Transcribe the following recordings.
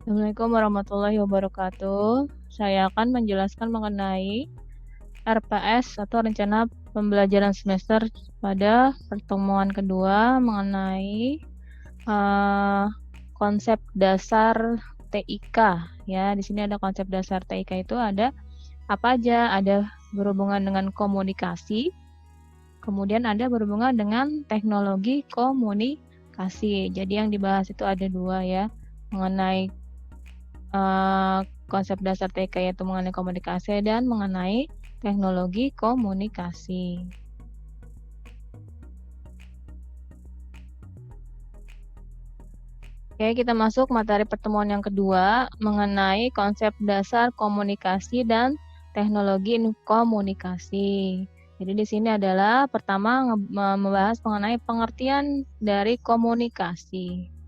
Assalamualaikum warahmatullahi wabarakatuh. Saya akan menjelaskan mengenai RPS atau rencana pembelajaran semester pada pertemuan kedua mengenai uh, konsep dasar TIK. Ya, di sini ada konsep dasar TIK itu ada apa aja? Ada berhubungan dengan komunikasi, kemudian ada berhubungan dengan teknologi komunikasi. Jadi yang dibahas itu ada dua ya, mengenai konsep dasar TK yaitu mengenai komunikasi dan mengenai teknologi komunikasi. Oke, kita masuk materi pertemuan yang kedua mengenai konsep dasar komunikasi dan teknologi komunikasi. Jadi di sini adalah pertama membahas mengenai pengertian dari komunikasi.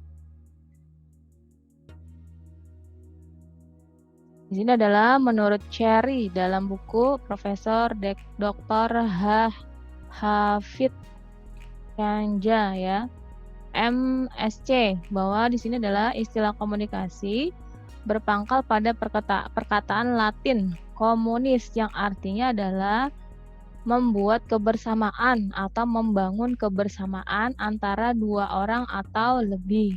Di sini adalah menurut Cherry dalam buku Profesor Dr. Hafid Kanja ya, MSC, bahwa di sini adalah istilah komunikasi berpangkal pada perkataan Latin komunis yang artinya adalah membuat kebersamaan atau membangun kebersamaan antara dua orang atau lebih.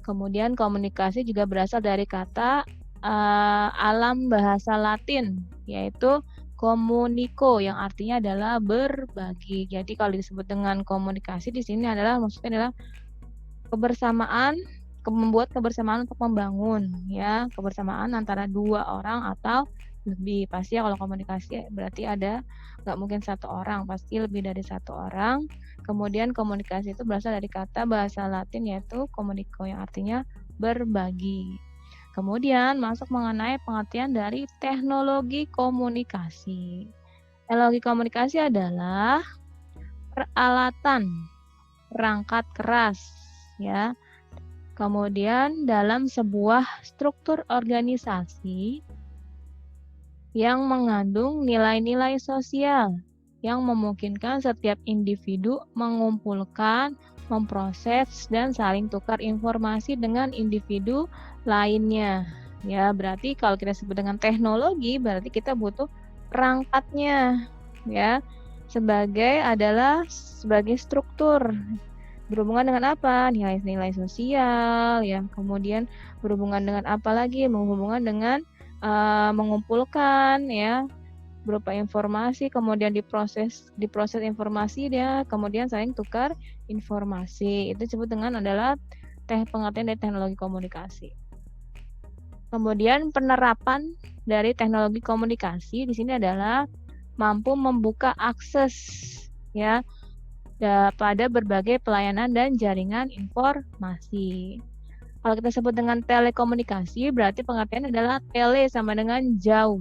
Kemudian komunikasi juga berasal dari kata alam bahasa Latin, yaitu komuniko yang artinya adalah berbagi. Jadi kalau disebut dengan komunikasi di sini adalah maksudnya adalah kebersamaan, membuat kebersamaan untuk membangun ya, kebersamaan antara dua orang atau lebih. Pasti ya kalau komunikasi berarti ada nggak mungkin satu orang, pasti lebih dari satu orang. Kemudian komunikasi itu berasal dari kata bahasa Latin yaitu komuniko yang artinya berbagi. Kemudian masuk mengenai pengertian dari teknologi komunikasi. Teknologi komunikasi adalah peralatan perangkat keras ya. Kemudian dalam sebuah struktur organisasi yang mengandung nilai-nilai sosial yang memungkinkan setiap individu mengumpulkan, memproses dan saling tukar informasi dengan individu lainnya. Ya, berarti kalau kita sebut dengan teknologi berarti kita butuh perangkatnya ya. Sebagai struktur berhubungan dengan apa? Nilai-nilai sosial ya. Kemudian berhubungan dengan apa lagi? Berhubungan dengan mengumpulkan ya berupa informasi, kemudian diproses informasi dia, kemudian saling tukar informasi. Itu disebut dengan adalah pengertian dari teknologi komunikasi. Kemudian penerapan dari teknologi komunikasi di sini adalah mampu membuka akses ya pada berbagai pelayanan dan jaringan informasi. Kalau kita sebut dengan telekomunikasi berarti pengertiannya adalah tele sama dengan jauh.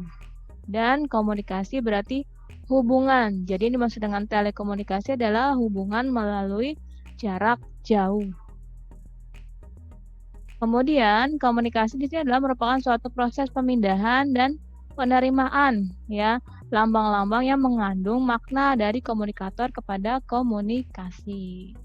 Dan komunikasi berarti hubungan. Jadi ini dimaksud dengan telekomunikasi adalah hubungan melalui jarak jauh. Kemudian komunikasi di sini adalah merupakan suatu proses pemindahan dan penerimaan ya, lambang-lambang yang mengandung makna dari komunikator kepada komunikasi.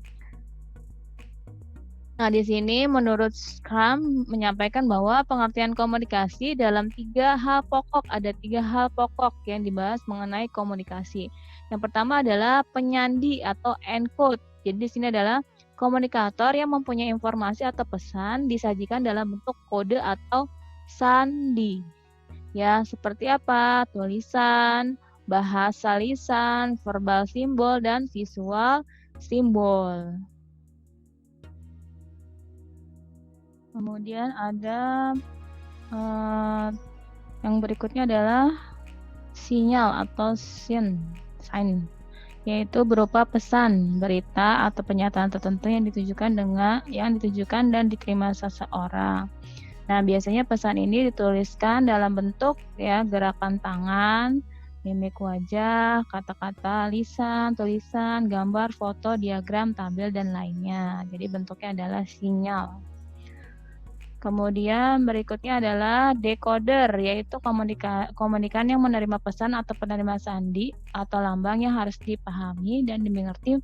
Nah, di sini menurut Scrum menyampaikan bahwa pengertian komunikasi dalam 3 hal pokok. Ada 3 hal pokok yang dibahas mengenai komunikasi. Yang pertama adalah penyandi atau encode. Jadi di sini adalah komunikator yang mempunyai informasi atau pesan disajikan dalam bentuk kode atau sandi. Ya, seperti apa? Tulisan, bahasa lisan, verbal simbol, dan visual simbol. Kemudian ada yang berikutnya adalah sinyal atau sign, yaitu berupa pesan, berita atau pernyataan tertentu yang ditujukan dan diterima seseorang. Nah, biasanya pesan ini dituliskan dalam bentuk ya gerakan tangan, mimik wajah, kata-kata lisan, tulisan, gambar, foto, diagram, tabel dan lainnya. Jadi bentuknya adalah sinyal. Kemudian berikutnya adalah decoder, yaitu komunikan yang menerima pesan atau penerima sandi atau lambang yang harus dipahami dan dimengerti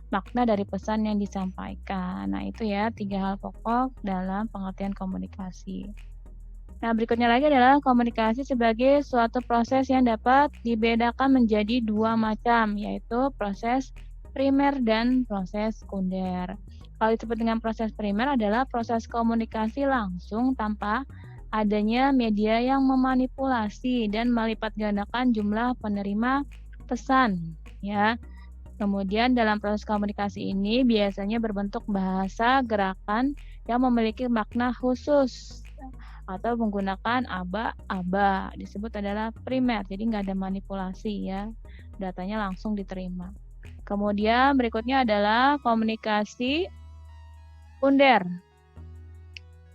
makna dari pesan yang disampaikan. Nah, itu ya 3 hal pokok dalam pengertian komunikasi. Nah, berikutnya lagi adalah komunikasi sebagai suatu proses yang dapat dibedakan menjadi 2 macam, yaitu proses primer dan proses sekunder. Kalau disebut dengan proses primer adalah proses komunikasi langsung tanpa adanya media yang memanipulasi dan melipat gandakan jumlah penerima pesan, ya. Kemudian dalam proses komunikasi ini biasanya berbentuk bahasa gerakan yang memiliki makna khusus atau menggunakan aba-aba, disebut adalah primer, jadi nggak ada manipulasi ya, datanya langsung diterima. Kemudian berikutnya adalah komunikasi sekunder.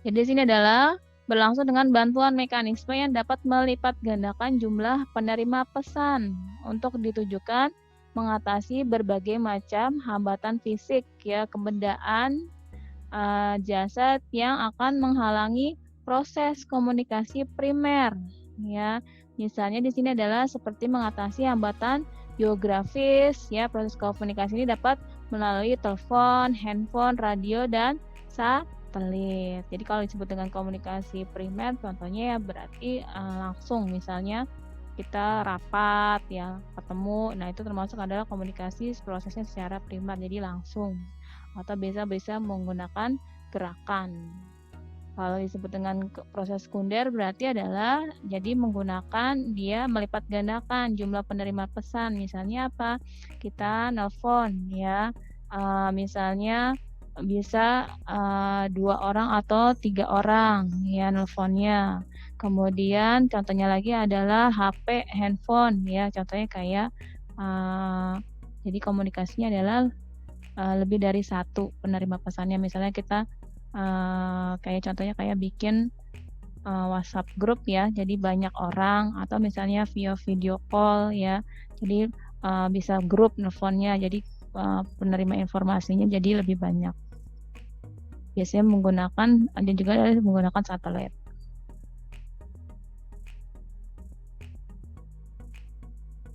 Jadi di sini adalah berlangsung dengan bantuan mekanisme yang dapat melipat gandakan jumlah penerima pesan untuk ditujukan mengatasi berbagai macam hambatan fisik ya, kebendaan jasad yang akan menghalangi proses komunikasi primer ya. Misalnya di sini adalah seperti mengatasi hambatan geografis ya. Proses komunikasi ini dapat melalui telepon, handphone, radio dan satelit. Jadi kalau disebut dengan komunikasi primer contohnya ya berarti langsung, misalnya kita rapat ya, ketemu. Nah, itu termasuk adalah komunikasi prosesnya secara primer, jadi langsung. Atau bisa menggunakan gerakan. Kalau disebut dengan proses sekunder berarti adalah jadi menggunakan dia melipat gandakan jumlah penerima pesan. Misalnya apa? Kita nelpon ya, misalnya bisa 2 orang atau 3 orang ya nelponnya. Kemudian contohnya lagi adalah HP, handphone ya. Contohnya kayak jadi komunikasinya adalah lebih dari 1 penerima pesannya. Misalnya kita kayak contohnya kayak bikin WhatsApp grup ya, jadi banyak orang, atau misalnya via video call ya, jadi bisa grup nelfonnya, jadi penerima informasinya jadi lebih banyak. Biasanya ada juga menggunakan satelit.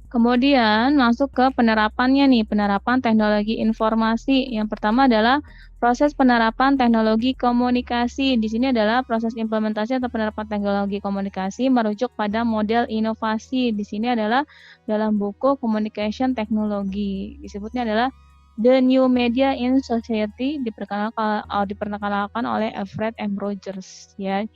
Kemudian masuk ke penerapannya nih, penerapan teknologi informasi. Yang pertama adalah proses penerapan teknologi komunikasi. Di sini adalah proses implementasi atau penerapan teknologi komunikasi merujuk pada model inovasi. Di sini adalah dalam buku Communication Technology. Disebutnya adalah The New Media in Society, diperkenalkan oleh Alfred M. Rogers ya.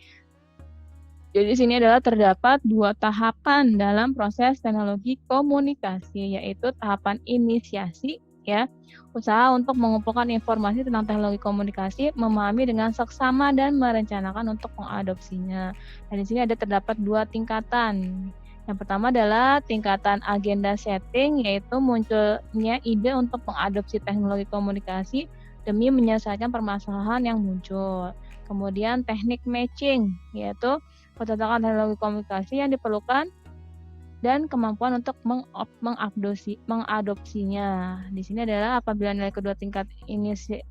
Jadi di sini adalah terdapat 2 tahapan dalam proses teknologi komunikasi, yaitu tahapan inisiasi ya, usaha untuk mengumpulkan informasi tentang teknologi komunikasi, memahami dengan seksama dan merencanakan untuk mengadopsinya. Dan di sini terdapat 2 tingkatan. Yang pertama adalah tingkatan agenda setting, yaitu munculnya ide untuk mengadopsi teknologi komunikasi demi menyelesaikan permasalahan yang muncul. Kemudian teknik matching, yaitu kecocokan teknologi komunikasi yang diperlukan dan kemampuan untuk mengadopsinya. Di sini adalah apabila nilai kedua tingkat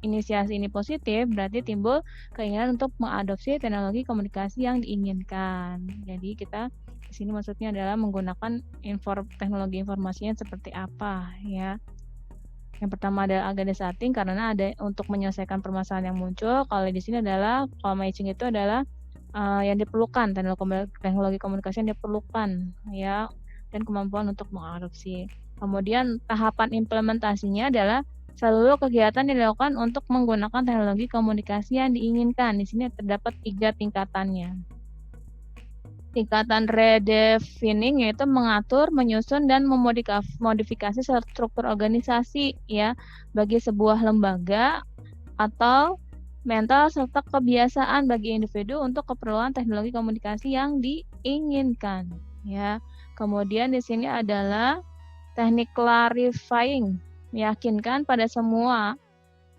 inisiasi ini positif, berarti timbul keinginan untuk mengadopsi teknologi komunikasi yang diinginkan. Jadi kita di sini maksudnya adalah menggunakan teknologi informasinya seperti apa ya. Yang pertama adalah agenda setting karena ada untuk menyelesaikan permasalahan yang muncul. Kalau di sini adalah kalau matching itu adalah yang diperlukan, teknologi komunikasi yang diperlukan ya, dan kemampuan untuk mengadopsi. Kemudian tahapan implementasinya adalah seluruh kegiatan yang dilakukan untuk menggunakan teknologi komunikasi yang diinginkan. Di sini terdapat 3 tingkatannya. Tingkatan redefining yaitu mengatur, menyusun dan memodifikasi struktur organisasi ya bagi sebuah lembaga atau mental serta kebiasaan bagi individu untuk keperluan teknologi komunikasi yang diinginkan ya. Kemudian di sini adalah teknik clarifying, meyakinkan pada semua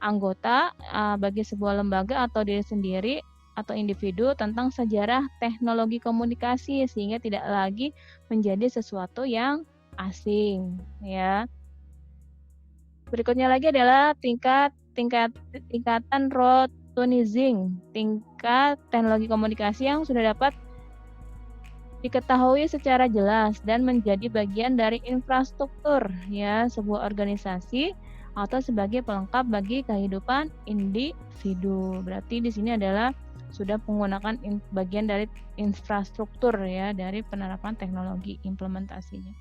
anggota bagi sebuah lembaga atau diri sendiri atau individu tentang sejarah teknologi komunikasi sehingga tidak lagi menjadi sesuatu yang asing ya. Berikutnya lagi adalah tingkatan routinizing, tingkat teknologi komunikasi yang sudah dapat diketahui secara jelas dan menjadi bagian dari infrastruktur ya sebuah organisasi atau sebagai pelengkap bagi kehidupan individu. Berarti di sini adalah sudah menggunakan bagian dari infrastruktur ya, dari penerapan teknologi implementasinya.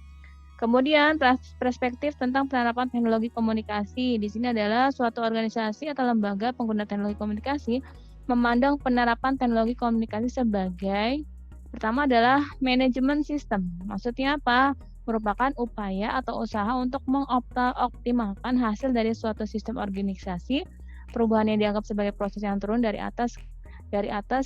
Kemudian perspektif tentang penerapan teknologi komunikasi. Di sini adalah suatu organisasi atau lembaga pengguna teknologi komunikasi memandang penerapan teknologi komunikasi sebagai pertama adalah manajemen sistem. Maksudnya apa? Merupakan upaya atau usaha untuk mengoptimalkan hasil dari suatu sistem organisasi. Perubahan yang dianggap sebagai proses yang turun dari atas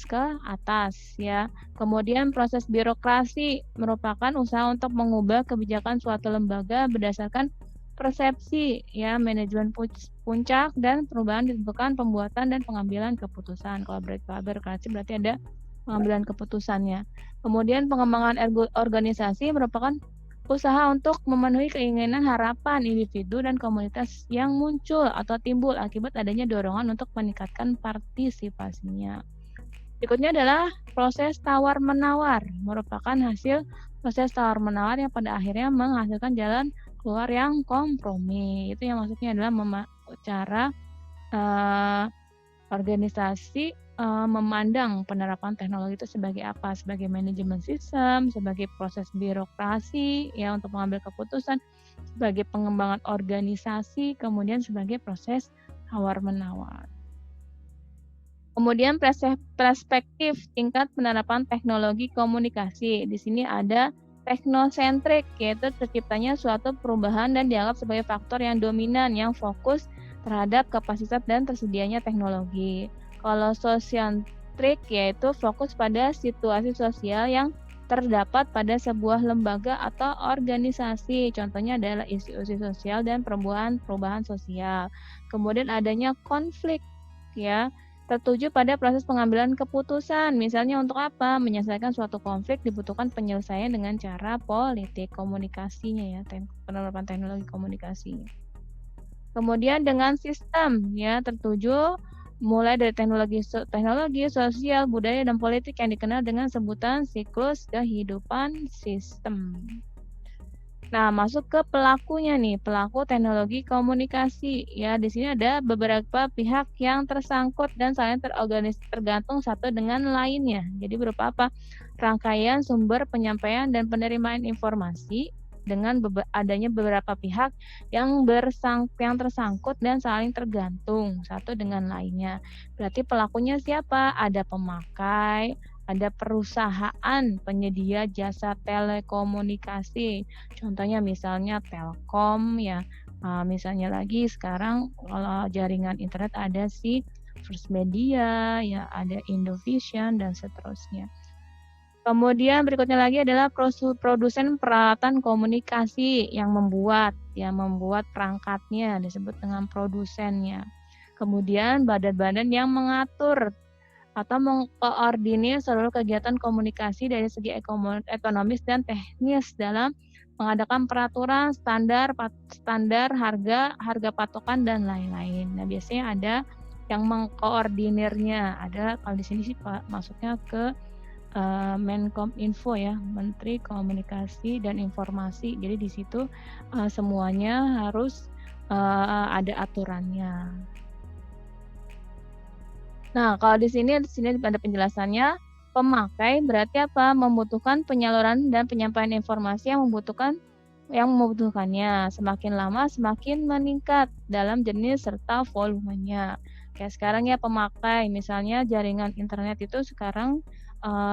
ke atas ya. Kemudian proses birokrasi merupakan usaha untuk mengubah kebijakan suatu lembaga berdasarkan persepsi ya, manajemen puncak dan perubahan ditentukan pembuatan dan pengambilan keputusan. Kalau birokrasi berarti ada pengambilan keputusannya. Kemudian pengembangan organisasi merupakan usaha untuk memenuhi keinginan harapan individu dan komunitas yang muncul atau timbul akibat adanya dorongan untuk meningkatkan partisipasinya. Berikutnya adalah proses tawar-menawar, merupakan hasil proses tawar-menawar yang pada akhirnya menghasilkan jalan keluar yang kompromi. Itu yang maksudnya adalah cara organisasi memandang penerapan teknologi itu sebagai apa? Sebagai manajemen sistem, sebagai proses birokrasi ya untuk mengambil keputusan, sebagai pengembangan organisasi, kemudian sebagai proses tawar-menawar. Kemudian perspektif tingkat penerapan teknologi komunikasi. Di sini ada teknosentrik, yaitu terciptanya suatu perubahan dan dianggap sebagai faktor yang dominan yang fokus terhadap kapasitas dan tersedianya teknologi. Kalau sosientrik, yaitu fokus pada situasi sosial yang terdapat pada sebuah lembaga atau organisasi. Contohnya adalah isu-isu sosial dan perubahan sosial. Kemudian adanya konflik, ya, tertuju pada proses pengambilan keputusan. Misalnya untuk apa? Menyelesaikan suatu konflik dibutuhkan penyelesaian dengan cara politik komunikasinya ya, penerapan teknologi komunikasinya. Kemudian dengan sistem ya, tertuju mulai dari teknologi sosial, budaya dan politik yang dikenal dengan sebutan siklus kehidupan sistem. Nah, masuk ke pelakunya nih, pelaku teknologi komunikasi. Ya, di sini ada beberapa pihak yang tersangkut dan saling tergantung satu dengan lainnya. Jadi berupa apa? Rangkaian sumber penyampaian dan penerimaan informasi dengan adanya beberapa pihak yang tersangkut dan saling tergantung satu dengan lainnya. Berarti pelakunya siapa? Ada pemakai, ada perusahaan penyedia jasa telekomunikasi. Contohnya misalnya Telkom ya. Misalnya lagi sekarang kalau jaringan internet ada si First Media, ya ada Indovision dan seterusnya. Kemudian berikutnya lagi adalah produsen peralatan komunikasi yang membuat perangkatnya disebut dengan produsennya. Kemudian badan-badan yang mengatur atau mengkoordinir seluruh kegiatan komunikasi dari segi ekonomis dan teknis dalam mengadakan peraturan, standar harga patokan dan lain-lain. Nah, biasanya ada yang mengkoordinirnya. Ada kalau di sini sih masuknya ke Menkominfo ya, Menteri Komunikasi dan Informasi. Jadi di situ semuanya harus ada aturannya. Nah, kalau di sini ada penjelasannya. Pemakai berarti apa? Membutuhkan penyaluran dan penyampaian informasi yang membutuhkannya. Semakin lama semakin meningkat dalam jenis serta volumenya. Kayak sekarang ya pemakai, misalnya jaringan internet itu sekarang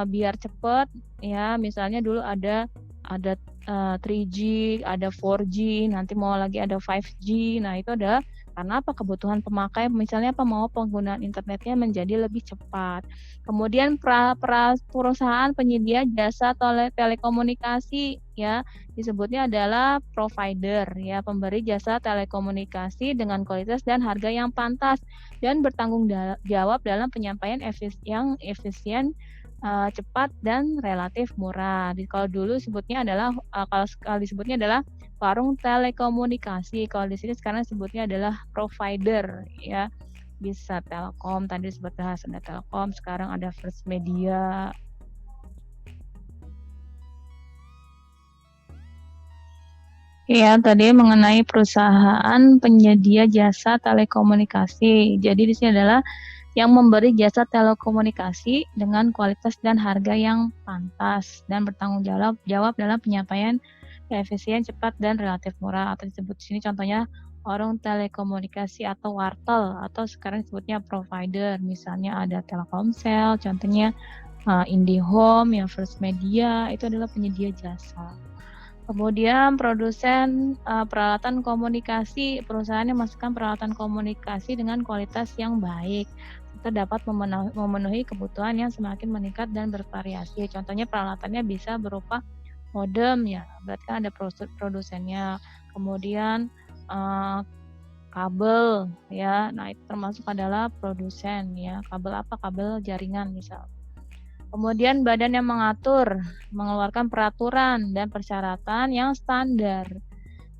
biar cepat ya, misalnya dulu ada 3G, ada 4G, nanti mau lagi ada 5G. Nah, itu ada karena apa? Kebutuhan pemakai, misalnya apa, mau penggunaan internetnya menjadi lebih cepat. Kemudian perusahaan penyedia jasa telekomunikasi ya, disebutnya adalah provider ya, pemberi jasa telekomunikasi dengan kualitas dan harga yang pantas dan bertanggung jawab dalam penyampaian yang efisien, cepat dan relatif murah. Kalau dulu sebutnya adalah kalau disebutnya adalah warung telekomunikasi. Kalau di sini sekarang sebutnya adalah provider ya. Bisa Telkom, tadi disebut ada Telkom, sekarang ada First Media. Ya, tadi mengenai perusahaan penyedia jasa telekomunikasi. Jadi di sini adalah yang memberi jasa telekomunikasi dengan kualitas dan harga yang pantas dan bertanggung jawab dalam penyampaian yang efisien, cepat, dan relatif murah. Atau disebut di sini contohnya warung telekomunikasi atau wartel, atau sekarang disebutnya provider. Misalnya ada Telkomsel, contohnya IndiHome, yang First Media, itu adalah penyedia jasa. Kemudian produsen peralatan komunikasi, perusahaan yang memasukkan peralatan komunikasi dengan kualitas yang baik serta dapat memenuhi kebutuhan yang semakin meningkat dan bervariasi. Contohnya peralatannya bisa berupa modem, ya berarti kan ada produsennya. Kemudian kabel, ya, nah itu termasuk adalah produsen, ya. Kabel apa? Kabel jaringan misal. Kemudian badan yang mengatur, mengeluarkan peraturan dan persyaratan yang standar.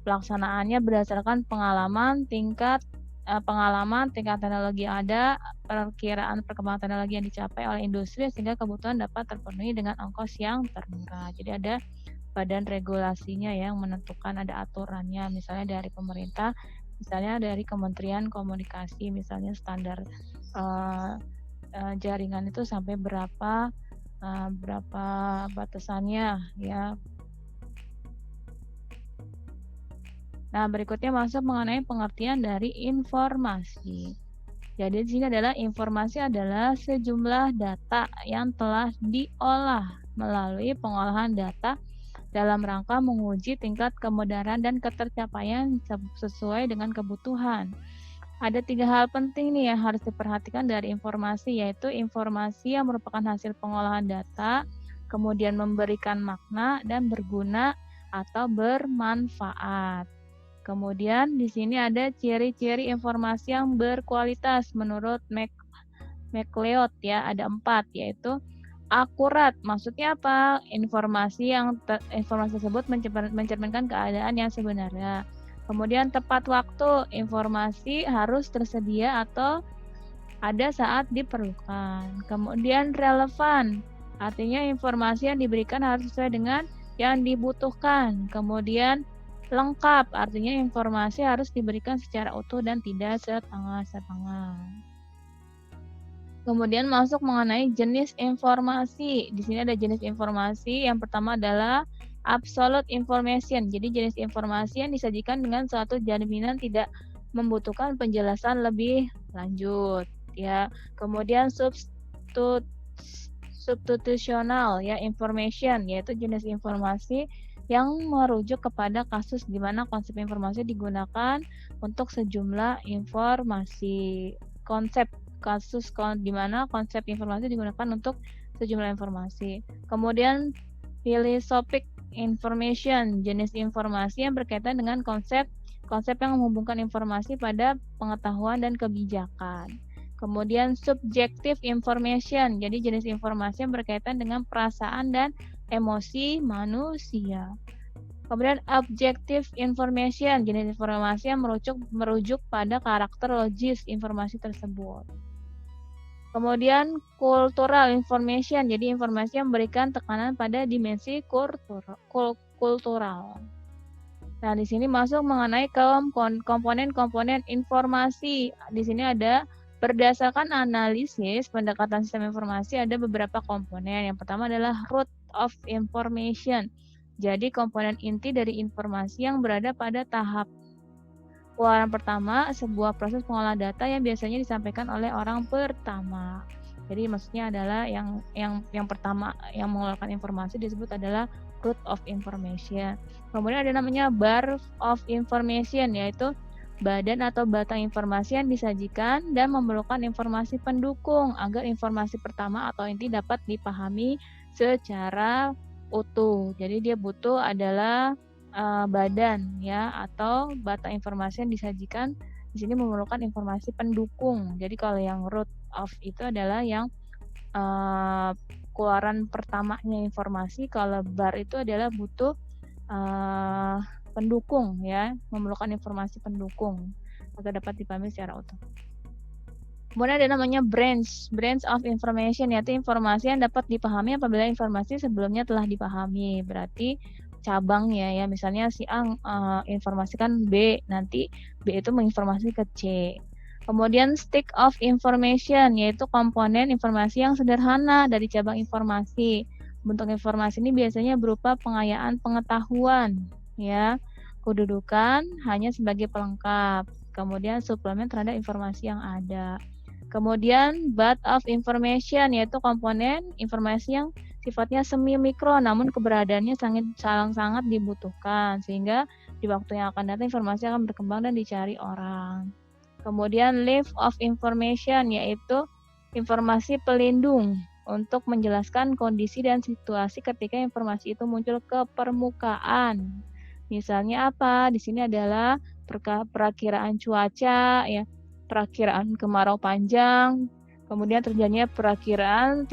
Pelaksanaannya berdasarkan pengalaman tingkat teknologi yang ada, perkiraan perkembangan teknologi yang dicapai oleh industri sehingga kebutuhan dapat terpenuhi dengan ongkos yang termurah. Jadi ada badan regulasinya yang menentukan, ada aturannya, misalnya dari pemerintah, misalnya dari Kementerian Komunikasi, misalnya standar jaringan itu sampai berapa batasannya, ya. Nah, berikutnya masuk mengenai pengertian dari informasi. Jadi di sini adalah informasi adalah sejumlah data yang telah diolah melalui pengolahan data dalam rangka menguji tingkat kemudahan dan ketercapaian sesuai dengan kebutuhan. Ada 3 hal penting nih yang harus diperhatikan dari informasi, yaitu informasi yang merupakan hasil pengolahan data, kemudian memberikan makna dan berguna atau bermanfaat. Kemudian di sini ada ciri-ciri informasi yang berkualitas menurut MacLeod, ya, ada 4, yaitu akurat. Maksudnya apa? Informasi tersebut mencerminkan keadaan yang sebenarnya. Kemudian tepat waktu, informasi harus tersedia atau ada saat diperlukan. Kemudian relevan, artinya informasi yang diberikan harus sesuai dengan yang dibutuhkan. Kemudian lengkap, artinya informasi harus diberikan secara utuh dan tidak setengah-setengah. Kemudian masuk mengenai jenis informasi. Di sini ada jenis informasi. Yang pertama adalah absolute information. Jadi jenis informasi yang disajikan dengan suatu jaminan tidak membutuhkan penjelasan lebih lanjut, ya. Kemudian substitutional, ya, information, yaitu jenis informasi yang merujuk kepada kasus di mana konsep informasi digunakan untuk sejumlah informasi. Kasus di mana konsep informasi digunakan untuk sejumlah informasi. Kemudian philosophic information, jenis informasi yang berkaitan dengan konsep yang menghubungkan informasi pada pengetahuan dan kebijakan. Kemudian subjective information, jadi jenis informasi yang berkaitan dengan perasaan dan emosi manusia. Kemudian objective information, jenis informasi yang merujuk pada karakter logis informasi tersebut. Kemudian cultural information, jadi informasi yang memberikan tekanan pada dimensi kultural. Nah, di sini masuk mengenai komponen-komponen informasi. Di sini ada berdasarkan analisis pendekatan sistem informasi ada beberapa komponen. Yang pertama adalah root of information. Jadi komponen inti dari informasi yang berada pada tahap pengeluaran pertama, sebuah proses pengolahan data yang biasanya disampaikan oleh orang pertama. Jadi maksudnya adalah yang pertama yang mengeluarkan informasi disebut adalah root of information. Kemudian ada namanya bar of information, yaitu badan atau batang informasi yang disajikan dan memerlukan informasi pendukung agar informasi pertama atau inti dapat dipahami secara utuh. Jadi dia butuh adalah badan, ya, atau batang informasi yang disajikan di sini memerlukan informasi pendukung. Jadi kalau yang root of itu adalah yang keluaran pertamanya informasi, kalau bar itu adalah butuh pendukung, ya, memerlukan informasi pendukung agar dapat dipahami secara utuh. Kemudian ada namanya branch of information, yaitu informasi yang dapat dipahami apabila informasi sebelumnya telah dipahami. Berarti cabangnya ya. Misalnya si A informasikan B, nanti B itu menginformasi ke C. Kemudian stick of information, yaitu komponen informasi yang sederhana dari cabang informasi. Bentuk informasi ini biasanya berupa pengayaan pengetahuan, ya. Kedudukan hanya sebagai pelengkap. Kemudian suplemen terhadap informasi yang ada. Kemudian byte of information, yaitu komponen informasi yang sifatnya semi mikro, namun keberadaannya sangat dibutuhkan, sehingga di waktu yang akan datang informasi akan berkembang dan dicari orang. Kemudian leaf of information, yaitu informasi pelindung untuk menjelaskan kondisi dan situasi ketika informasi itu muncul ke permukaan. Misalnya apa? Di sini adalah perakiraan cuaca, ya, perakiraan kemarau panjang, kemudian terjadinya perakiraan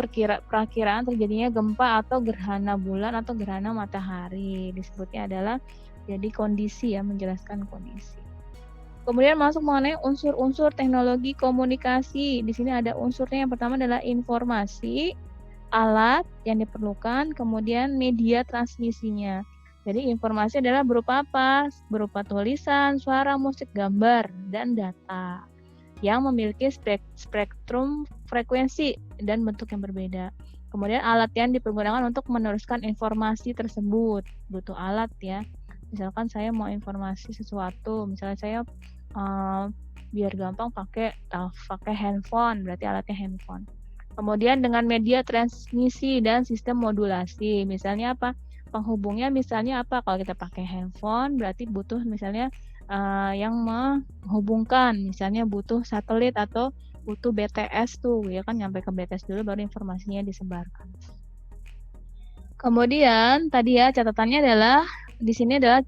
terjadinya gempa atau gerhana bulan atau gerhana matahari. Disebutnya adalah jadi kondisi, ya, menjelaskan kondisi. Kemudian masuk mengenai unsur-unsur teknologi komunikasi. Di sini ada unsurnya, yang pertama adalah informasi, alat yang diperlukan, kemudian media transmisinya. Jadi informasi adalah berupa apa? Berupa tulisan, suara, musik, gambar, dan data yang memiliki spektrum frekuensi dan bentuk yang berbeda. Kemudian alat yang dipergunakan untuk meneruskan informasi tersebut. Butuh alat, ya. Misalkan saya mau informasi sesuatu, misalnya saya biar gampang pakai handphone, berarti alatnya handphone. Kemudian dengan media transmisi dan sistem modulasi, misalnya apa? Penghubungnya misalnya apa? Kalau kita pakai handphone, berarti butuh misalnya yang menghubungkan, misalnya butuh satelit atau butuh BTS tuh, ya kan, nyampe ke BTS dulu baru informasinya disebarkan. Kemudian tadi, ya, catatannya adalah di sini adalah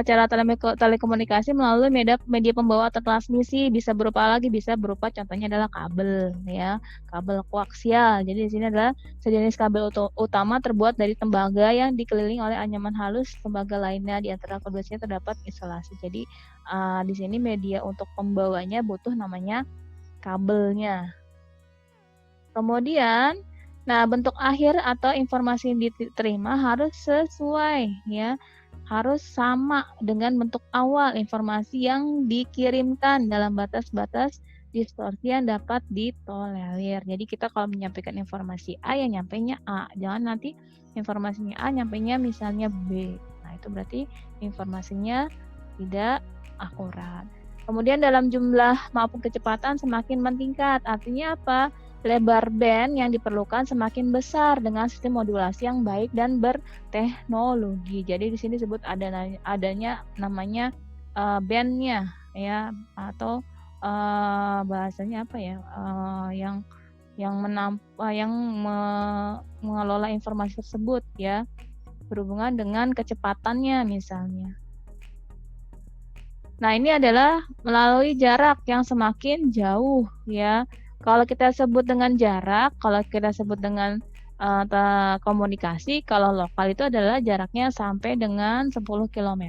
cara telekomunikasi melalui media pembawa atau transmisi, bisa berupa contohnya adalah kabel, ya, kabel koaksial. Jadi di sini adalah sejenis kabel utama terbuat dari tembaga yang dikelilingi oleh anyaman halus tembaga lainnya, di antara keduanya terdapat isolasi. Jadi di sini media untuk pembawanya butuh namanya kabelnya. Kemudian, nah, bentuk akhir atau informasi yang diterima harus sesuai, ya. Harus sama dengan bentuk awal informasi yang dikirimkan dalam batas-batas distorsi yang dapat ditolerir. Jadi kita kalau menyampaikan informasi A, ya nyampainya A. Jangan nanti informasinya A, nyampainya misalnya B. Nah, itu berarti informasinya tidak akurat. Kemudian dalam jumlah maupun kecepatan semakin meningkat. Artinya apa? Lebar band yang diperlukan semakin besar dengan sistem modulasi yang baik dan berteknologi. Jadi di sini disebut adanya namanya bandnya, ya, atau bahasanya apa, ya, yang mengelola informasi tersebut, ya, berhubungan dengan kecepatannya misalnya. Nah, ini adalah melalui jarak yang semakin jauh, ya. Kalau kita sebut dengan jarak, kalau kita sebut dengan komunikasi, kalau lokal itu adalah jaraknya sampai dengan 10 km.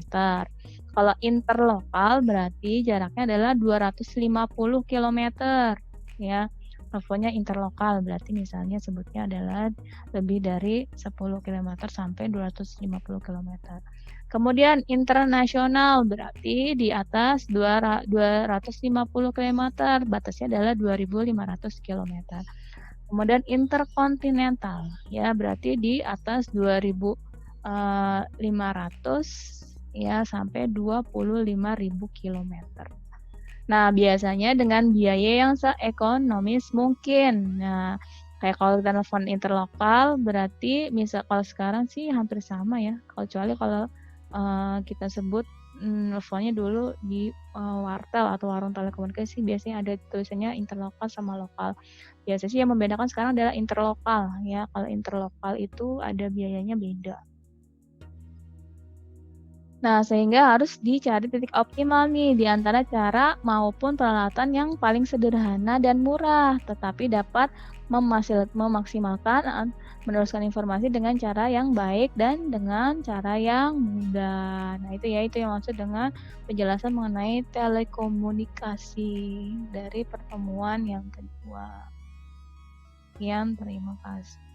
Kalau interlokal berarti jaraknya adalah 250 km, ya. Teleponnya interlokal berarti misalnya sebutnya adalah lebih dari 10 km sampai 250 km. Kemudian internasional berarti di atas 250 km, batasnya adalah 2.500 km. Kemudian interkontinental, ya, berarti di atas 2.500, ya, sampai 25.000 km. Nah, biasanya dengan biaya yang seekonomis mungkin. Nah, kayak kalau kita telepon interlokal berarti kalau sekarang sih hampir sama, ya, kecuali kalau kita sebut teleponnya dulu di wartel atau warung telekomunikasi, biasanya ada tulisannya interlokal sama lokal. Biasanya sih yang membedakan sekarang adalah interlokal, ya. Kalau interlokal itu ada biayanya beda. Nah, sehingga harus dicari titik optimal nih di antara cara maupun peralatan yang paling sederhana dan murah, tetapi dapat memaksimalkan meneruskan informasi dengan cara yang baik dan dengan cara yang mudah. Nah, itu yang maksud dengan penjelasan mengenai telekomunikasi dari pertemuan yang kedua. Sekian, terima kasih.